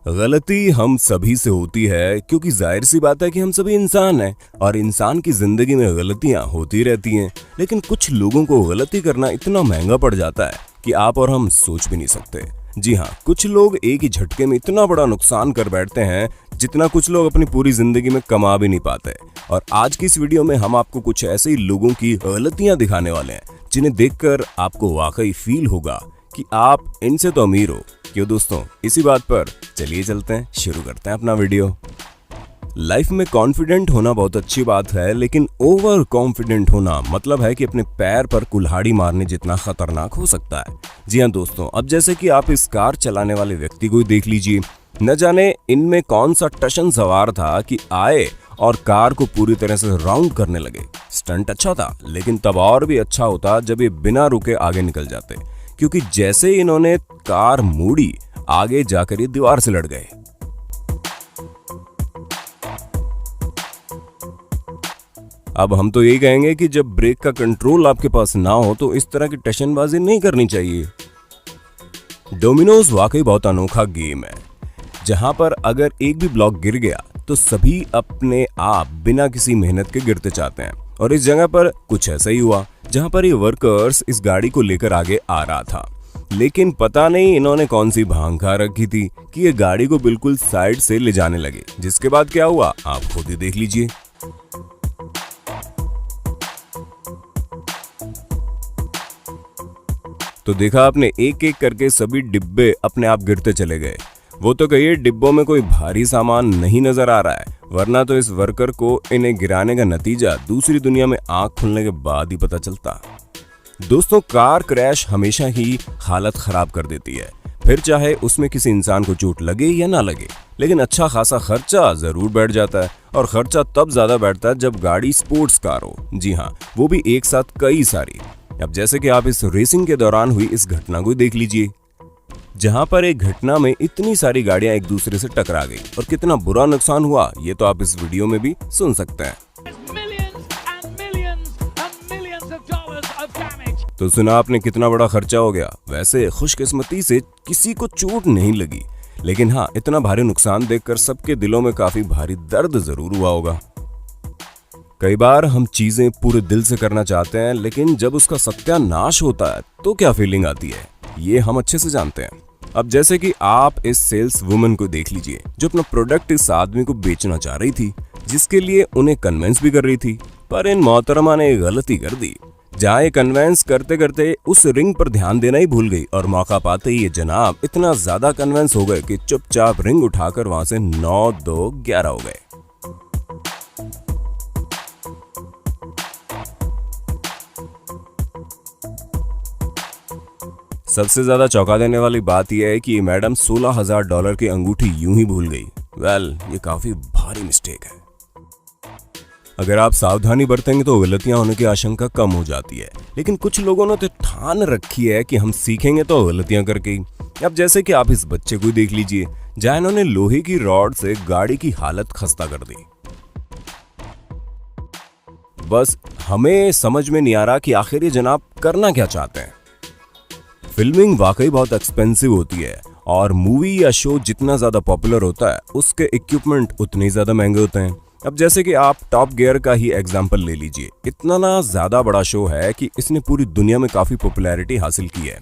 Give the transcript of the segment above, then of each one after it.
गलती हम सभी से होती है क्योंकि जाहिर सी बात है कि हम सभी इंसान हैं और इंसान की जिंदगी में गलतियां होती रहती हैं। लेकिन कुछ लोगों को गलती करना इतना महंगा पड़ जाता है कि आप और हम सोच भी नहीं सकते। जी हाँ, कुछ लोग एक ही झटके में इतना बड़ा नुकसान कर बैठते हैं जितना कुछ लोग अपनी पूरी जिंदगी में कमा भी नहीं पाते। और आज की इस वीडियो में हम आपको कुछ ऐसे ही लोगों की गलतियां दिखाने वाले हैं जिन्हें देखकर आपको वाकई फील होगा कि आप इनसे तो अमीर हो। क्यों दोस्तों, इसी बात पर चलिए चलते हैं, शुरू करते हैं अपना वीडियो। लाइफ में कॉन्फिडेंट होना बहुत अच्छी बात है, लेकिन ओवर कॉन्फिडेंट होना मतलब है कि अपने पैर पर कुल्हाड़ी मारने जितना खतरनाक हो सकता है। जी हाँ दोस्तों, अब जैसे कि आप इस कार चलाने वाले व्यक्ति को देख लीजिए। न जाने इनमें कौन सा टशन सवार था कि आए और कार को पूरी तरह से राउंड करने लगे। स्टंट अच्छा था, लेकिन तब और भी अच्छा होता जब ये बिना रुके आगे निकल जाते, क्योंकि जैसे इन्होंने कार मोड़ी आगे जाकर ये दीवार से लड़ गए। अब हम तो यही कहेंगे कि जब ब्रेक का कंट्रोल आपके पास ना हो तो इस तरह की टशनबाजी नहीं करनी चाहिए। डोमिनोज वाकई बहुत अनोखा गेम है, जहां पर अगर एक भी ब्लॉक गिर गया तो सभी अपने आप बिना किसी मेहनत के गिरते चाहते हैं। और इस जगह पर कुछ ऐसा ही हुआ, जहां पर ये वर्कर्स इस गाड़ी को लेकर आगे आ रहा था, लेकिन पता नहीं इन्होंने कौन सी भांग खा रखी थी कि ये गाड़ी को बिल्कुल साइड से ले जाने लगे। जिसके बाद क्या हुआ आप खुद ही देख लीजिए। तो देखा आपने, एक एक करके सभी डिब्बे अपने आप गिरते चले गए। वो तो कहिए डिब्बों में कोई भारी सामान नहीं नजर आ रहा है, वरना तो इस वर्कर को इन्हें गिराने का नतीजा दूसरी दुनिया में आंख खुलने के बाद ही पता चलता। दोस्तों, कार क्रैश हमेशा ही हालत खराब कर देती है, फिर चाहे उसमें किसी इंसान को चोट लगे या ना लगे, लेकिन अच्छा खासा खर्चा जरूर बैठ जाता है। और खर्चा तब ज्यादा बैठता है जब गाड़ी स्पोर्ट्स कार हो। जी हाँ, वो भी एक साथ कई सारी। अब जैसे कि आप इस रेसिंग के दौरान हुई इस घटना को देख लीजिए, जहां पर एक घटना में इतनी सारी गाड़ियां एक दूसरे से टकरा गई और कितना बुरा नुकसान हुआ ये तो आप इस वीडियो में भी सुन सकते हैं। तो सुना आपने, कितना बड़ा खर्चा हो गया। वैसे खुशकिस्मती से किसी को चोट नहीं लगी, लेकिन हाँ, इतना भारी नुकसान देखकर सबके दिलों में काफी भारी दर्द जरूर हुआ होगा। कई बार हम चीजें पूरे दिल से करना चाहते हैं, लेकिन जब उसका सत्यानाश होता है तो क्या फीलिंग आती है ये हम अच्छे से जानते हैं। अब जैसे कि आप इस सेल्स वुमन को देख लीजिए, जो अपना प्रोडक्ट इस आदमी को बेचना चाह रही थी, जिसके लिए उन्हें कन्विंस भी कर रही थी। पर इन मोहतरमा ने गलती कर दी, जहाँ ये कन्विंस करते करते उस रिंग पर ध्यान देना ही भूल गई और मौका पाते ही ये जनाब इतना ज्यादा कन्विंस हो गए कि चुपचाप रिंग उठाकर वहां से 9-2-11 हो गए। सबसे ज्यादा चौंका देने वाली बात यह है कि ये मैडम $16,000 की अंगूठी यूं ही भूल गई। ये काफी भारी मिस्टेक है। अगर आप सावधानी बरतेंगे तो गलतियां होने की आशंका कम हो जाती है, लेकिन कुछ लोगों ने तो ठान रखी है कि हम सीखेंगे तो गलतियां करके ही। अब जैसे कि आप इस बच्चे को देख लीजिए, जहां इन्होंने लोहे की रॉड से गाड़ी की हालत खस्ता कर दी। बस हमें समझ में नहीं आ रहा कि आखिर ये जनाब करना क्या चाहते हैं। फिल्मिंग वाकई बहुत एक्सपेंसिव होती है और मूवी या शो जितना ज्यादा पॉपुलर होता है उसके इक्विपमेंट उतने ही ज्यादा महंगे होते हैं। अब जैसे कि आप टॉप गियर का ही एग्जांपल ले लीजिए, इतना ना ज्यादा बड़ा शो है कि इसने पूरी दुनिया में काफी पॉपुलैरिटी हासिल की है।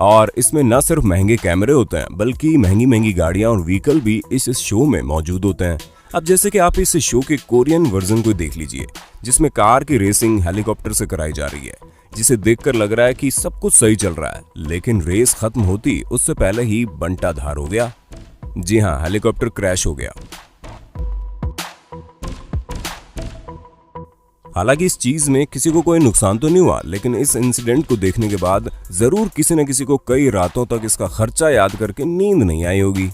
और इसमें न सिर्फ महंगे कैमरे होते हैं, बल्कि महंगी महंगी गाड़ियां और व्हीकल भी इस शो में मौजूद होते हैं। अब जैसे कि आप इस शो के कोरियन वर्जन को देख लीजिए, जिसमें कार की रेसिंग हेलीकॉप्टर से कराई जा रही है, जिसे देखकर लग रहा है कि सब कुछ सही चल रहा है, लेकिन रेस खत्म होती उससे पहले ही बंटा धार हो गया। जी हाँ, हेलीकॉप्टर क्रैश हो गया। हालांकि इस चीज में किसी को कोई नुकसान तो नहीं हुआ, लेकिन इस इंसिडेंट को देखने के बाद जरूर किसी न किसी को कई रातों तक इसका खर्चा याद करके नींद नहीं आई होगी।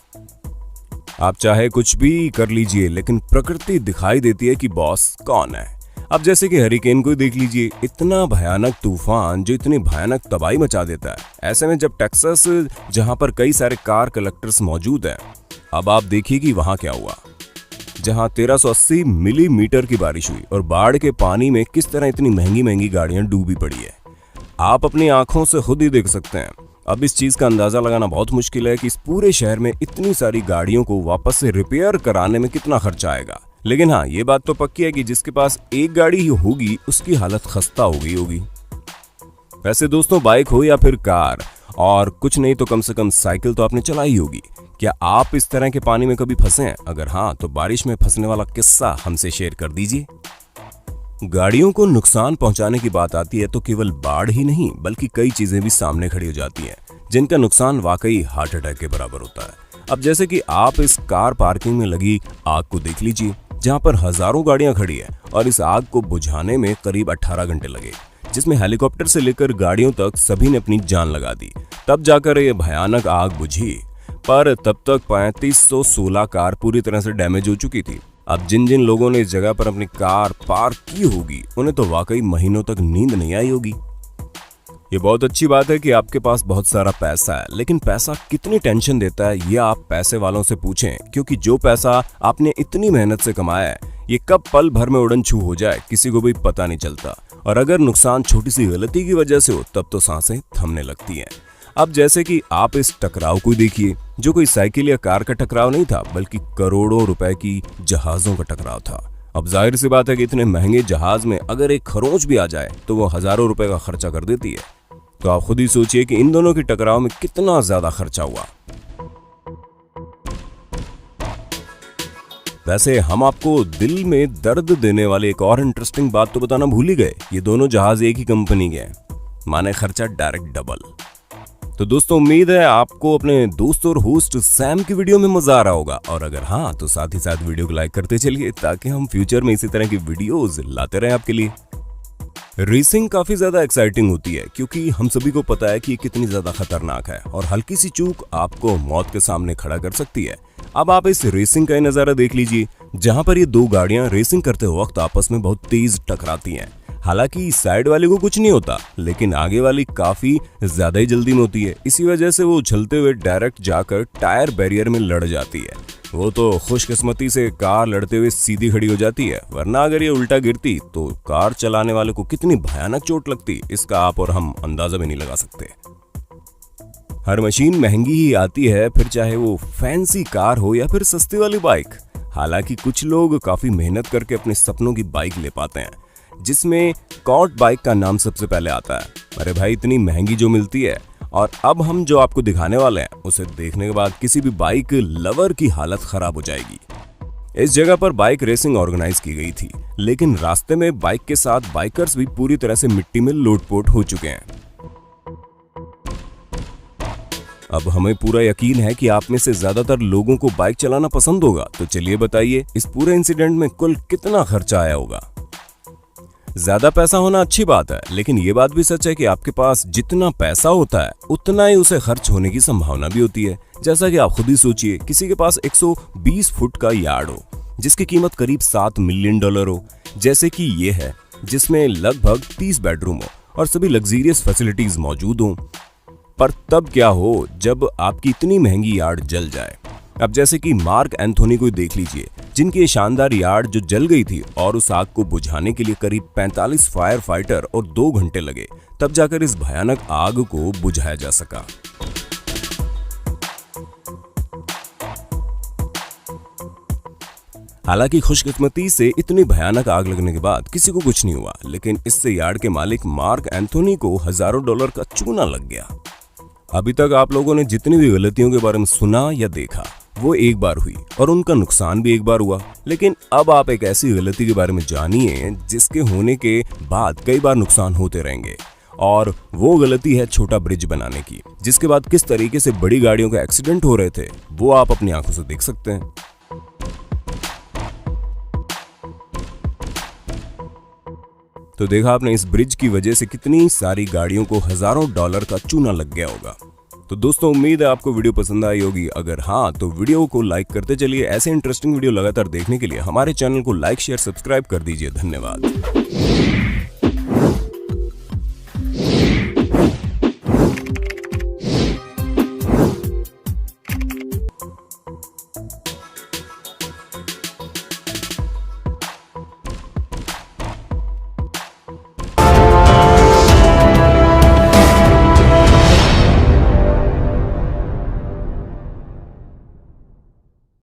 आप चाहे कुछ भी कर लीजिए, लेकिन प्रकृति दिखाई देती है कि बॉस कौन है। अब जैसे कि हरिकेन को देख लीजिए, इतना भयानक तूफान जो इतनी भयानक तबाही मचा देता है। ऐसे में जब टेक्सास, जहां पर कई सारे कार कलेक्टर्स मौजूद हैं, अब आप देखिए कि वहां क्या हुआ, जहां 1380 मिलीमीटर की बारिश हुई और बाढ़ के पानी में किस तरह इतनी महंगी महंगी गाड़ियां डूबी पड़ी है। आप अपनी आंखों से खुद ही देख सकते हैं। अब इस चीज का अंदाजा लगाना बहुत मुश्किल है कि इस पूरे शहर में इतनी सारी गाड़ियों को वापस से रिपेयर कराने में कितना खर्चा आएगा। लेकिन हाँ, ये बात तो पक्की है कि जिसके पास एक गाड़ी ही होगी उसकी हालत खस्ता हो गई होगी। वैसे दोस्तों, बाइक हो या फिर कार, और कुछ नहीं तो कम से कम साइकिल तो आपने चलाई होगी। क्या आप इस तरह के पानी में कभी फंसे हैं? अगर हाँ, तो बारिश में फंसने वाला किस्सा हमसे शेयर कर दीजिए। गाड़ियों को नुकसान पहुंचाने की बात आती है तो केवल बाढ़ ही नहीं बल्कि कई चीजें भी सामने खड़ी हो जाती हैं, जिनका नुकसान वाकई हार्ट अटैक के बराबर होता है। अब जैसे कि आप इस कार पार्किंग में लगी आग को देख लीजिए, जहां पर हजारों गाड़ियां खड़ी है और इस आग को बुझाने में करीब 18 घंटे लगे, जिसमें हेलीकॉप्टर से लेकर गाड़ियों तक सभी ने अपनी जान लगा दी, तब जाकर ये भयानक आग बुझी। पर तब तक 3516 कार पूरी तरह से डैमेज हो चुकी थी। अब जिन जिन लोगों ने इस जगह पर अपनी कार पार्क की होगी उन्हें तो वाकई महीनों तक नींद नहीं आई होगी। ये बहुत अच्छी बात है कि आपके पास बहुत सारा पैसा है, लेकिन पैसा कितनी टेंशन देता है ये आप पैसे वालों से पूछें, क्योंकि जो पैसा आपने इतनी मेहनत से कमाया है ये कब पल भर में उड़न छू हो जाए किसी को भी पता नहीं चलता। और अगर नुकसान छोटी सी गलती की वजह से हो तब तो सांसें थमने लगती हैं। अब जैसे कि आप इस टकराव को देखिए, जो कोई साइकिल या कार का टकराव नहीं था बल्कि करोड़ों रुपए की जहाजों का टकराव था। अब जाहिर सी बात है कि इतने महंगे जहाज में अगर एक खरोंच भी आ जाए तो वो हजारों रुपए का खर्चा कर देती है। तो आप खुद ही सोचिए कि इन दोनों के टकराव में कितना ज्यादा खर्चा हुआ। वैसे हम आपको दिल में दर्द देने वाली एक और इंटरेस्टिंग बात तो बताना भूल ही गए, ये दोनों जहाज एक ही कंपनी के हैं, माने खर्चा डायरेक्ट डबल। तो दोस्तों, उम्मीद है आपको अपने दोस्त और होस्ट सैम की वीडियो में मजा आ रहा होगा, और अगर हाँ तो साथ ही साथ वीडियो को लाइक करते चलिए ताकि हम फ्यूचर में इसी तरह की वीडियोस लाते रहें आपके लिए। रेसिंग काफी ज्यादा एक्साइटिंग होती है क्योंकि हम सभी को पता है कि ये कितनी ज्यादा खतरनाक है और हल्की सी चूक आपको मौत के सामने खड़ा कर सकती है। अब आप इस रेसिंग का नजारा देख लीजिए, जहां पर ये दो गाड़ियां रेसिंग करते वक्त आपस में बहुत तेज टकराती हैं। हालांकि साइड वाले को कुछ नहीं होता, लेकिन आगे वाली काफी ज्यादा ही जल्दी में होती है। इसी वजह से वो उछलते हुए डायरेक्ट जाकर टायर बैरियर में लड़ जाती है। वो तो खुशकिस्मती से कार लड़ते हुए सीधी खड़ी हो जाती है, वरना अगर ये उल्टा गिरती तो कार चलाने वाले को कितनी भयानक चोट लगती, इसका आप और हम अंदाजा भी नहीं लगा सकते। हर मशीन महंगी ही आती है, फिर चाहे वो फैंसी कार हो या फिर सस्ती वाली बाइक। हालांकि कुछ लोग काफी मेहनत करके अपने सपनों की बाइक ले पाते हैं, जिसमें कॉट बाइक का नाम सबसे पहले आता है। अरे भाई, इतनी महंगी जो मिलती है, और अब हम जो आपको दिखाने वाले हैं उसे देखने के बाद किसी भी बाइक लवर की हालत खराब हो जाएगी। इस जगह पर बाइक रेसिंग ऑर्गेनाइज की गई थी, लेकिन रास्ते में बाइक के साथ बाइकर्स भी पूरी तरह से मिट्टी में लोटपोट हो चुके हैं। अब हमें पूरा यकीन है कि आप में से ज्यादातर लोगों को बाइक चलाना पसंद होगा, तो चलिए बताइए इस पूरे इंसिडेंट में कुल कितना खर्चा आया होगा। ज्यादा पैसा होना अच्छी बात है, लेकिन ये बात भी सच है कि आपके पास जितना पैसा होता है उतना ही उसे खर्च होने की संभावना भी होती है। जैसा कि आप खुद ही सोचिए, किसी के पास 120 फुट का यार्ड हो जिसकी कीमत करीब $7 मिलियन हो, जैसे कि ये है, जिसमें लगभग 30 बेडरूम हो और सभी लग्जरियस फैसिलिटीज मौजूद हों। पर तब क्या हो जब आपकी इतनी महंगी यार्ड जल जाए। अब जैसे कि मार्क एंथोनी को देख लीजिए, जिनकी ये शानदार यार्ड जो जल गई थी और उस आग को बुझाने के लिए करीब 45 फायर फाइटर और 2 घंटे लगे, तब जाकर इस भयानक आग को बुझाया जा सका। हालांकि खुशकिस्मती से इतनी भयानक आग लगने के बाद किसी को कुछ नहीं हुआ, लेकिन इससे यार्ड के मालिक मार्क एंथोनी को हजारों डॉलर का चूना लग गया। अभी तक आप लोगों ने जितनी भी गलतियों के बारे में सुना या देखा वो एक बार हुई और उनका नुकसान भी एक बार हुआ, लेकिन अब आप एक ऐसी गलती के बारे में जानिए जिसके होने के बाद कई बार नुकसान होते रहेंगे। और वो गलती है छोटा ब्रिज बनाने की, जिसके बाद किस तरीके से बड़ी गाड़ियों के एक्सीडेंट हो रहे थे वो आप अपनी आंखों से देख सकते हैं। तो देखा आपने, इस ब्रिज की वजह से कितनी सारी गाड़ियों को हजारों डॉलर का चूना लग गया होगा। तो दोस्तों, उम्मीद है आपको वीडियो पसंद आई होगी। अगर हाँ तो वीडियो को लाइक करते चलिए। ऐसे इंटरेस्टिंग वीडियो लगातार देखने के लिए हमारे चैनल को लाइक, शेयर, सब्सक्राइब कर दीजिए। धन्यवाद।